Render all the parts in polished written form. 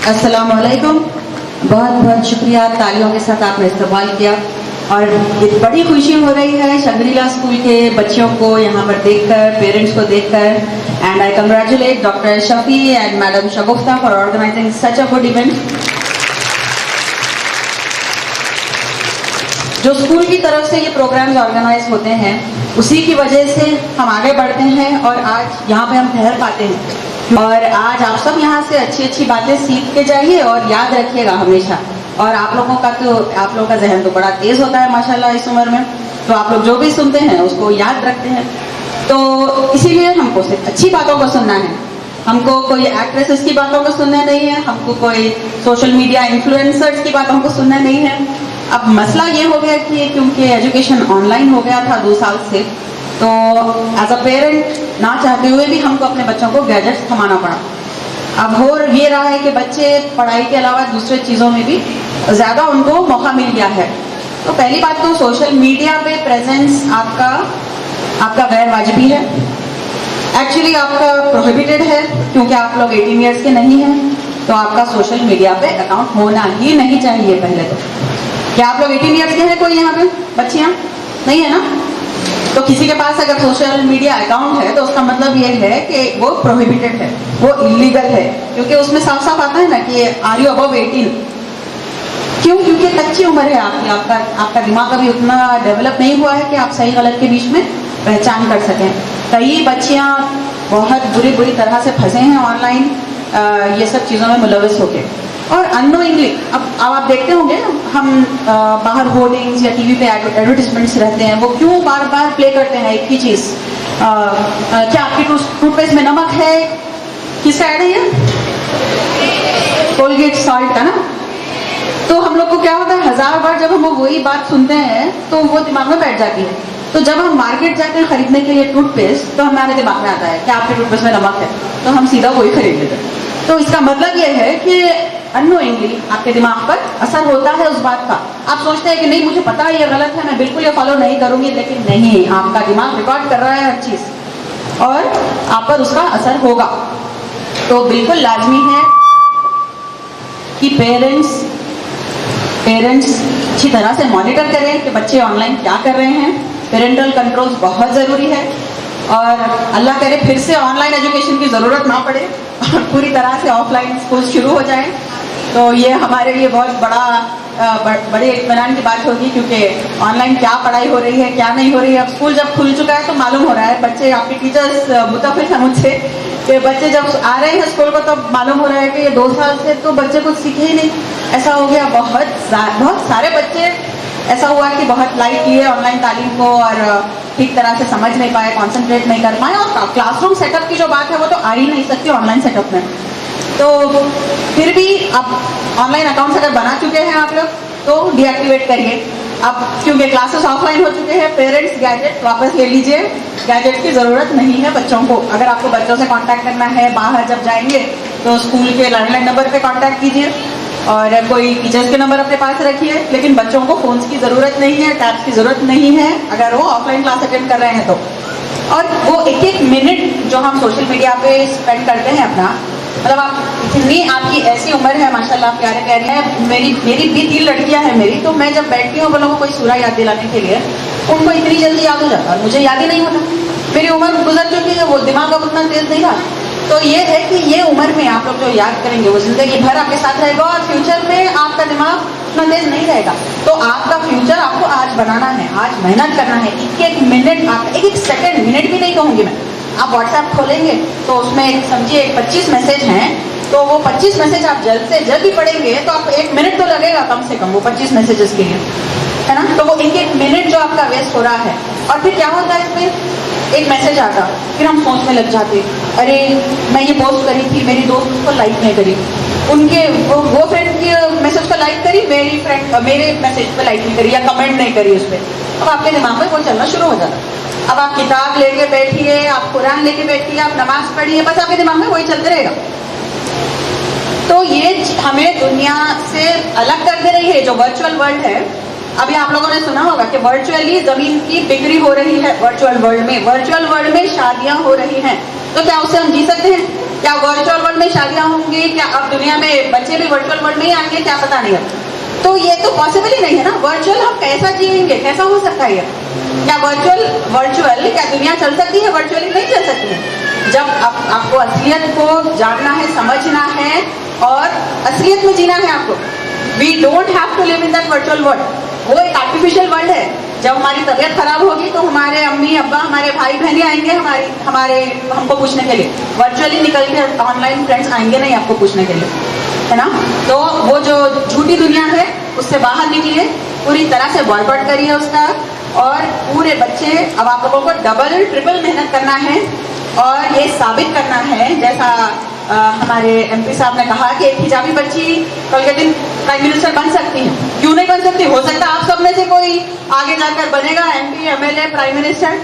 अस्सलाम वालेकुम। बहुत बहुत शुक्रिया, तालियों के साथ आपने इस्तेमाल किया और एक बड़ी खुशी हो रही है शंग्रीला स्कूल के बच्चों को यहाँ पर देखकर, पेरेंट्स को देखकर। And I congratulate doctor Shafi and madam Shagufta for organizing such a good event. जो स्कूल की तरफ से ये प्रोग्राम्स ऑर्गेनाइज होते हैं उसी की वजह से हम आगे बढ़ते हैं और आज यहाँ पे हम ठहर पाते हैं। और आज आप सब यहाँ से अच्छी अच्छी बातें सीख के जाइए और याद रखिएगा हमेशा। और आप लोगों का जहन तो बड़ा तेज होता है माशाल्लाह इस उम्र में, तो आप लोग जो भी सुनते हैं उसको याद रखते हैं। तो इसीलिए हमको सिर्फ अच्छी बातों को सुनना है, हमको कोई एक्ट्रेसेस की बातों को सुनना नहीं है, हमको कोई सोशल मीडिया इन्फ्लुएंसर्स की बातों को सुनना नहीं है। अब मसला ये हो गया कि क्योंकि एजुकेशन ऑनलाइन हो गया था 2 साल से, तो एज अ पेरेंट ना चाहते हुए भी हमको अपने बच्चों को गैजेट्स थमाना पड़ा। अब हो ये रहा है कि बच्चे पढ़ाई के अलावा दूसरे चीज़ों में भी ज़्यादा उनको मौका मिल गया है। तो पहली बात तो सोशल मीडिया पे प्रेजेंस आपका गैर वाजिबी है, एक्चुअली आपका प्रोहिबिटेड है, क्योंकि आप लोग 18 ईयर्स के नहीं हैं। तो आपका सोशल मीडिया पे अकाउंट होना ही नहीं चाहिए। पहले तो क्या आप लोग 18 ईयर्स के हैं? कोई यहाँ पे बच्चियाँ नहीं है ना? तो किसी के पास अगर सोशल मीडिया अकाउंट है तो उसका मतलब ये है कि वो प्रोहिबिटेड है, वो इलीगल है, क्योंकि उसमें साफ साफ आता है ना कि आर यू अबव 18। क्यों? क्योंकि कच्ची उम्र है आपकी, आपका दिमाग अभी उतना डेवलप नहीं हुआ है कि आप सही गलत के बीच में पहचान कर सकें। कई बच्चियाँ बहुत बुरी तरह से फंसे हैं ऑनलाइन ये सब चीज़ों में मुलविस होके। और अननोइंगली अब आप देखते होंगे ना, हम बाहर होर्डिंग्स या टीवी पे एडवर्टिजमेंट्स रहते हैं, वो क्यों बार बार प्ले करते हैं एक ही चीज़। क्या आपकी टूथपेस्ट में नमक है? किसका ऐड है ये? कोलगेट सॉल्ट का ना। तो हम लोग को क्या होता है, 1000 बार जब हम वही बात सुनते हैं तो वो दिमाग में बैठ जाती है। तो जब हम मार्केट जाते हैं खरीदने के लिए टूथपेस्ट, तो हमारे दिमाग में आता है कि आपके टूथपेस्ट में नमक है, तो हम सीधा वही खरीद लेते हैं। तो इसका मतलब ये है कि अननोइंगली आपके दिमाग पर असर होता है उस बात का। आप सोचते हैं कि नहीं मुझे पता है ये गलत है, मैं बिल्कुल ये फॉलो नहीं करूंगी, लेकिन नहीं, आपका दिमाग रिकॉर्ड कर रहा है हर चीज और आप पर उसका असर होगा। तो बिल्कुल लाजमी है कि पेरेंट्स अच्छी तरह से मॉनिटर करें कि बच्चे ऑनलाइन क्या कर रहे हैं। पेरेंटल कंट्रोल्स बहुत ज़रूरी है और अल्लाह करे फिर से ऑनलाइन एजुकेशन की ज़रूरत ना पड़े और पूरी तरह से ऑफलाइन स्कूल शुरू हो जाए। तो ये हमारे लिए बहुत बड़े इत्मीनान की बात होगी, क्योंकि ऑनलाइन क्या पढ़ाई हो रही है क्या नहीं हो रही है। अब स्कूल जब खुल चुका है तो मालूम हो रहा है, बच्चे आपके टीचर्स मुतफिक हैं मुझसे कि बच्चे जब आ रहे हैं स्कूल को तब मालूम हो रहा है कि ये 2 साल से तो बच्चे कुछ सीखे ही नहीं। ऐसा हो गया, बहुत सारे बच्चे ऐसा हुआ कि बहुत लाइट लिए ऑनलाइन तालीम को और ठीक तरह से समझ नहीं पाए, कॉन्सेंट्रेट नहीं कर पाए। और क्लासरूम सेटअप की जो बात है वो तो आ ही नहीं सकती ऑनलाइन सेटअप में। तो फिर भी अब ऑनलाइन अकाउंट्स अगर बना चुके हैं आप लोग तो डीएक्टिवेट करिए। अब क्योंकि क्लासेस ऑफलाइन हो चुके हैं, पेरेंट्स गैजेट वापस ले लीजिए। गैजेट की ज़रूरत नहीं है बच्चों को। अगर आपको बच्चों से कांटेक्ट करना है बाहर जब जाएंगे तो स्कूल के लैंडलाइन नंबर पे कांटेक्ट कीजिए और कोई टीचर्स के नंबर अपने पास रखिए, लेकिन बच्चों को फ़ोन्स की ज़रूरत नहीं है, टैब्स की ज़रूरत नहीं है अगर वो ऑफलाइन क्लास अटेंड कर रहे हैं तो। और वो एक मिनट जो हम सोशल मीडिया पे स्पेंड करते हैं अपना, मतलब आप इतनी आपकी ऐसी उम्र है माशाल्लाह, प्यारे प्यारे हैं। मेरी भी 3 लड़कियां हैं मेरी, तो मैं जब बैठती हूँ वो लोगों को कोई सूरा याद दिलाने के लिए, उनको इतनी जल्दी याद हो जाता है, मुझे याद ही नहीं होता। मेरी उम्र गुजर चुकी है, वो दिमाग अब उतना तेज नहीं रहा। तो ये है कि ये उम्र में आप लोग जो याद करेंगे वो जिंदगी भर आपके साथ रहेगा और फ्यूचर में आपका दिमाग उतना तेज नहीं रहेगा। तो आपका फ्यूचर आपको आज बनाना है, आज मेहनत करना है। एक मिनट, आप एक सेकंड, मिनट भी नहीं कहूँगी मैं, आप व्हाट्सएप खोलेंगे तो उसमें समझिए 25 मैसेज हैं, तो वो 25 मैसेज आप जल्द से जल्द भी पढ़ेंगे तो आपको 1 मिनट तो लगेगा कम से कम वो 25 मैसेजेस के लिए, है ना। तो वो एक मिनट जो आपका वेस्ट हो रहा है। और फिर क्या होता है, इसमें एक मैसेज आता, फिर हम सोचने लग जाते, अरे मैं ये पोस्ट करी थी, मेरी दोस्त उसको लाइक नहीं करी, उनके वो फ्रेंड की मैसेज को लाइक करी, मेरी फ्रेंड मेरे मैसेज पे लाइक नहीं करी या कमेंट नहीं करी उस पर। अब आपके दिमाग में वो चलना शुरू हो जाता। अब आप किताब लेके बैठिए, आप कुरान लेके बैठिए, आप नमाज पढ़िए, बस आपके दिमाग में वही चलते रहेगा। तो ये हमें दुनिया से अलग कर दे रही है जो वर्चुअल वर्ल्ड है। अभी आप लोगों ने सुना होगा कि वर्चुअली जमीन की बिक्री हो रही है, वर्चुअल वर्ल्ड में शादियां हो रही हैं। तो क्या उससे हम जी सकते हैं? क्या वर्चुअल वर्ल्ड में शादियां होंगी, क्या अब दुनिया में बच्चे भी वर्चुअल वर्ल्ड में ही आएंगे, क्या पता नहीं अब। तो ये तो पॉसिबल ही नहीं है ना। वर्चुअल हम कैसा जिएंगे, कैसा हो सकता है ये? क्या वर्चुअल क्या दुनिया चल सकती है? वर्चुअली नहीं चल सकती है। जब आपको असलियत को जानना है, समझना है और असलियत में जीना है आपको। We don't have to live in that virtual world. वो एक आर्टिफिशियल वर्ल्ड है। जब हमारी तबीयत खराब होगी तो हमारे अम्मी अब्बा, हमारे भाई बहनें आएंगे हमारे हमको पूछने के लिए। वर्चुअली निकल के ऑनलाइन फ्रेंड्स आएंगे नहीं आपको पूछने के लिए, है ना। तो वो जो झूठी दुनिया है उससे बाहर निकलिए, पूरी तरह से बॉयकॉट करिए उसका। और पूरे बच्चे, अब आप लोगों को डबल ट्रिपल मेहनत करना है और ये साबित करना है, जैसा हमारे एमपी साहब ने कहा कि एक हिजाबी बच्ची कल के दिन प्राइम मिनिस्टर बन सकती है। क्यों नहीं बन सकती? हो सकता है आप सब में से कोई आगे जाकर बनेगा एमपी, एमएलए, प्राइम मिनिस्टर।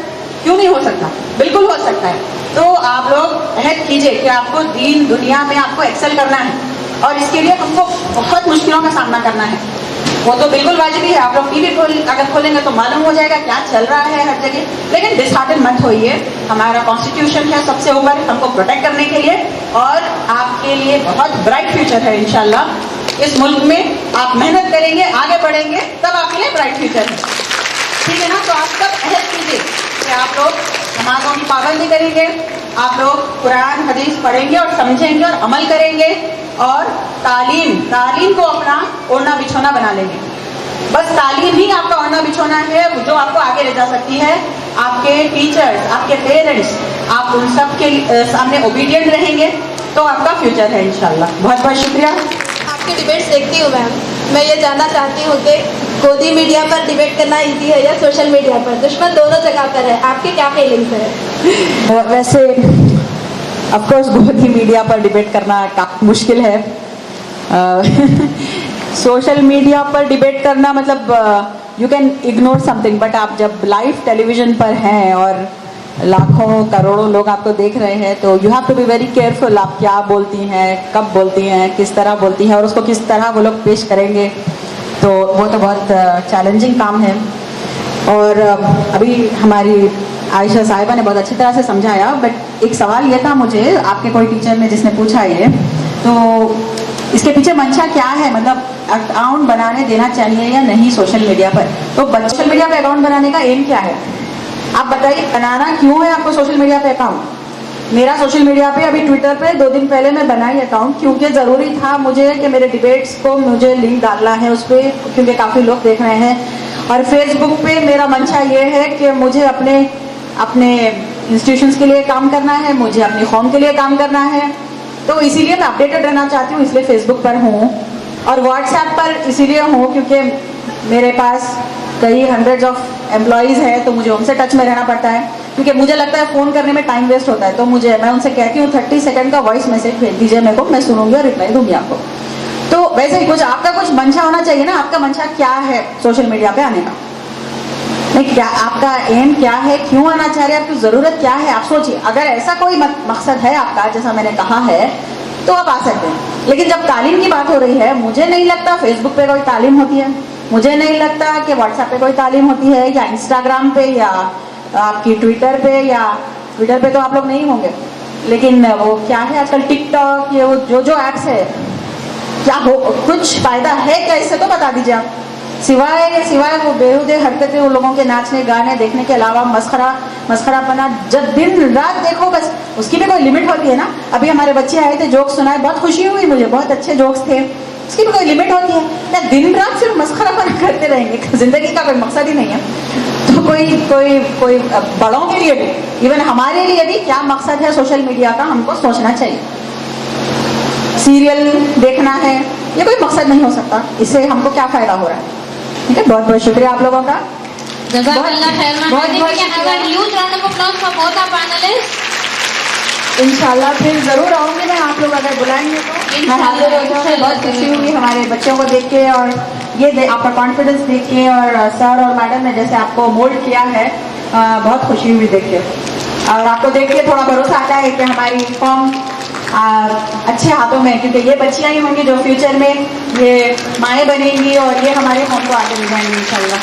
क्यों नहीं हो सकता? बिल्कुल हो सकता है। तो आप लोग अहद कीजिए कि आपको दीन दुनिया में आपको एक्सेल करना है और इसके लिए हमको बहुत मुश्किलों का सामना करना है। वो तो बिल्कुल वाजिबी है। आप लोग टीवी अगर खोलेंगे तो मालूम हो जाएगा क्या चल रहा है हर जगह। लेकिन डिसहार्टन मत होइए। हमारा कॉन्स्टिट्यूशन है सबसे ऊपर हमको प्रोटेक्ट करने के लिए और आपके लिए बहुत ब्राइट फ्यूचर है इंशाल्लाह। इस मुल्क में आप मेहनत करेंगे, आगे बढ़ेंगे, तब आपके लिए ब्राइट फ्यूचर है। ठीक है ना। तो आप सब अहद कीजिए कि आप लोग नमाजों की पाबंदी करेंगे, आप लोग कुरान हदीस पढ़ेंगे और समझेंगे और अमल करेंगे और तालीम को अपना ओढ़ना बिछोना बना लेंगे। बस तालीम ही आपका ओढ़ना बिछोना है जो आपको आगे ले जा सकती है। आपके टीचर्स, आपके पेरेंट्स, आप उन सब के सामने ओबीडियंट रहेंगे तो आपका फ्यूचर है इंशाल्लाह। बहुत बहुत शुक्रिया। आपकी डिबेट्स देखती हूँ मैम। मैं ये जानना चाहती हूँ कि गोदी मीडिया पर डिबेट करना इजी है या सोशल मीडिया पर? दुश्मन दोनों जगह पर है। आपके क्या फीलिंग्स है? वैसे ऑफ कोर्स गोदी मीडिया पर डिबेट करना काफ़ी मुश्किल है। सोशल मीडिया पर डिबेट करना मतलब you can ignore something, but आप जब लाइव टेलीविजन पर हैं और लाखों करोड़ों लोग आपको देख रहे हैं तो you have to be very careful. आप क्या बोलती हैं, कब बोलती हैं, किस तरह बोलती हैं और उसको किस तरह वो लोग पेश करेंगे, तो वो तो बहुत चैलेंजिंग काम है। और अभी हमारी आयशा साहिबा ने बहुत अच्छी तरह से समझाया। बट एक सवाल ये था मुझे, आपके कोई टीचर ने जिसने पूछा ये, तो इसके पीछे मंशा क्या है? मतलब अकाउंट बनाने देना चाहिए या नहीं सोशल मीडिया पर? तो सोशल मीडिया पे अकाउंट बनाने का एम क्या है? आप बताइए, बनाना क्यों है आपको सोशल मीडिया पे अकाउंट? मेरा सोशल मीडिया पे अभी ट्विटर पे 2 दिन पहले मैं बनाई अकाउंट क्योंकि ज़रूरी था मुझे कि मेरे डिबेट्स को मुझे लिंक डालना है उस पर, क्योंकि काफ़ी लोग देख रहे हैं। और फेसबुक पे मेरा मंशा ये है कि मुझे अपने इंस्टीट्यूशंस के लिए काम करना है, मुझे अपनी कौम के लिए काम करना है। तो इसीलिए मैं अपडेटेड रहना चाहती हूँ, इसलिए फेसबुक पर हूँ। और व्हाट्सएप पर इसीलिए हूँ क्योंकि मेरे पास कई हंड्रेड्स ऑफ एम्प्लॉयज़ हैं, तो मुझे उनसे टच में रहना पड़ता है। क्योंकि मुझे लगता है फ़ोन करने में टाइम वेस्ट होता है, तो मैं उनसे कहती हूँ 30 सेकंड का वॉइस मैसेज भेज दीजिए मेरे को, मैं सुनूंगी और रिप्लाई दूंगी आपको। तो वैसे ही कुछ आपका कुछ मंशा होना चाहिए ना। आपका मंशा क्या है सोशल मीडिया पे आने का? नहीं, क्या आपका एम क्या है, क्यों आना चाह रहे हैं, आपकी ज़रूरत क्या है? आप सोचिए। अगर ऐसा कोई मकसद है आपका, जैसा मैंने कहा है, तो आप आ सकते हैं। लेकिन जब तालीम की बात हो रही है, मुझे नहीं लगता फेसबुक पे कोई तालीम होती है, मुझे नहीं लगता कि व्हाट्सएप पे कोई तालीम होती है, या इंस्टाग्राम पे, या आपकी ट्विटर पे तो आप लोग नहीं होंगे। लेकिन वो क्या है आजकल टिकटॉक, ये वो जो ऐप्स है, क्या हो कुछ फ़ायदा है क्या इससे? तो बता दीजिए आप। सिवाय वो बेहुदे हरकतें, उन लोगों के नाचने गाने देखने के अलावा मस्खरापना जब दिन रात देखो, बस उसकी भी कोई लिमिट होती है ना। अभी हमारे बच्चे आए थे, जोक्स सुनाए, बहुत खुशी हुई मुझे, बहुत अच्छे जोक्स थे। उसकी भी कोई लिमिट होती है या दिन रात सिर्फ मस्खरापना करते रहेंगे? जिंदगी का कोई मकसद ही नहीं है। तो कोई बड़ों के लिए भी, इवन हमारे लिए भी क्या मकसद है सोशल मीडिया का, हमको सोचना चाहिए। सीरियल देखना है, ये कोई मकसद नहीं हो सकता। इससे हमको क्या फ़ायदा हो रहा है? ठीक है, बहुत बहुत शुक्रिया आप लोगों का। इंशाल्लाह फिर जरूर आऊंगी मैं, आप लोग अगर बुलाएंगे तो मैं हाजिर हो जाऊंगी। बहुत खुशी हुई हमारे बच्चों को देख के और ये आपका कॉन्फिडेंस देख के, और सर और मैडम ने जैसे आपको मोल्ड किया है, बहुत खुशी हुई देख के। और आपको देख के थोड़ा भरोसा आता है कि हमारी कौम अच्छे हाथों में, क्योंकि ये बच्चियां ही होंगी जो फ्यूचर में ये माएँ बनेंगी और ये हमारे कौम को आगे ले जाएंगी इंशाल्लाह।